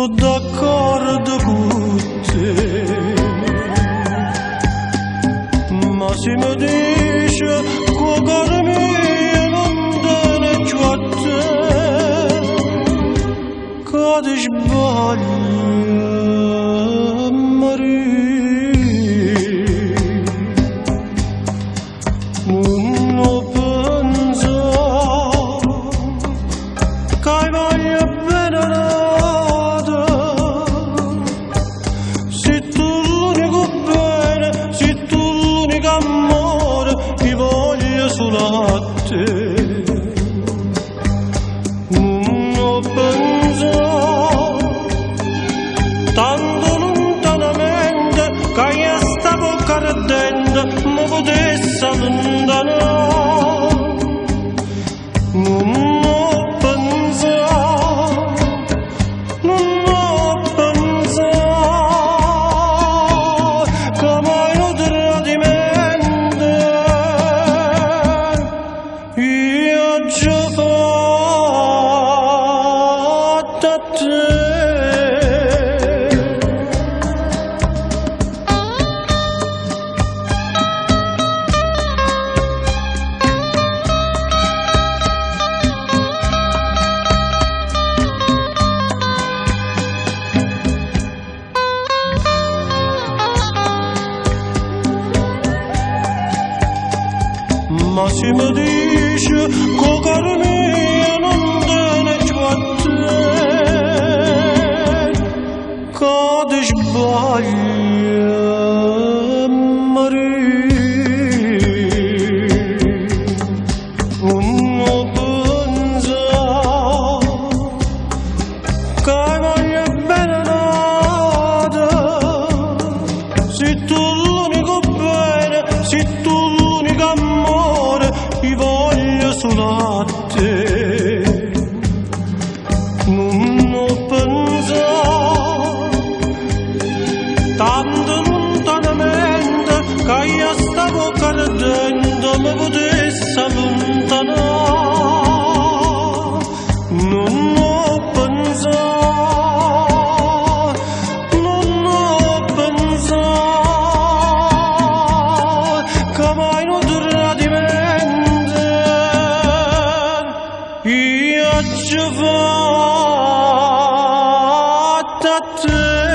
Sto d'accordo con te, ma se mi dice che cuore mio non tiene più a te, che ti sbagli, Maria. Non ho pensato che voglio bene nata, sei tu l'unico bene, sei tu l'unico amore, ti voglio solo a te. Non ho pensato tanto lontanamente che io stavo cardendo, mi potessi allontanare. Non ho pensato, non ho pensato che mai un tradimento io ho già fatto a te. Ma se mi dice che cuore mio non tiene più a te, che ti sbagli, Maria. Non ho pensato che voglio bene nata, sei tu l'unico bene, sei tu l'unico amore, ti voglio solo a te. Non ho pensato tanto lontanamente che io stavo cardendo, mi potessi allontanare. Non ho pensato, non ho pensato che mai un tradimento io ho già fatto a te.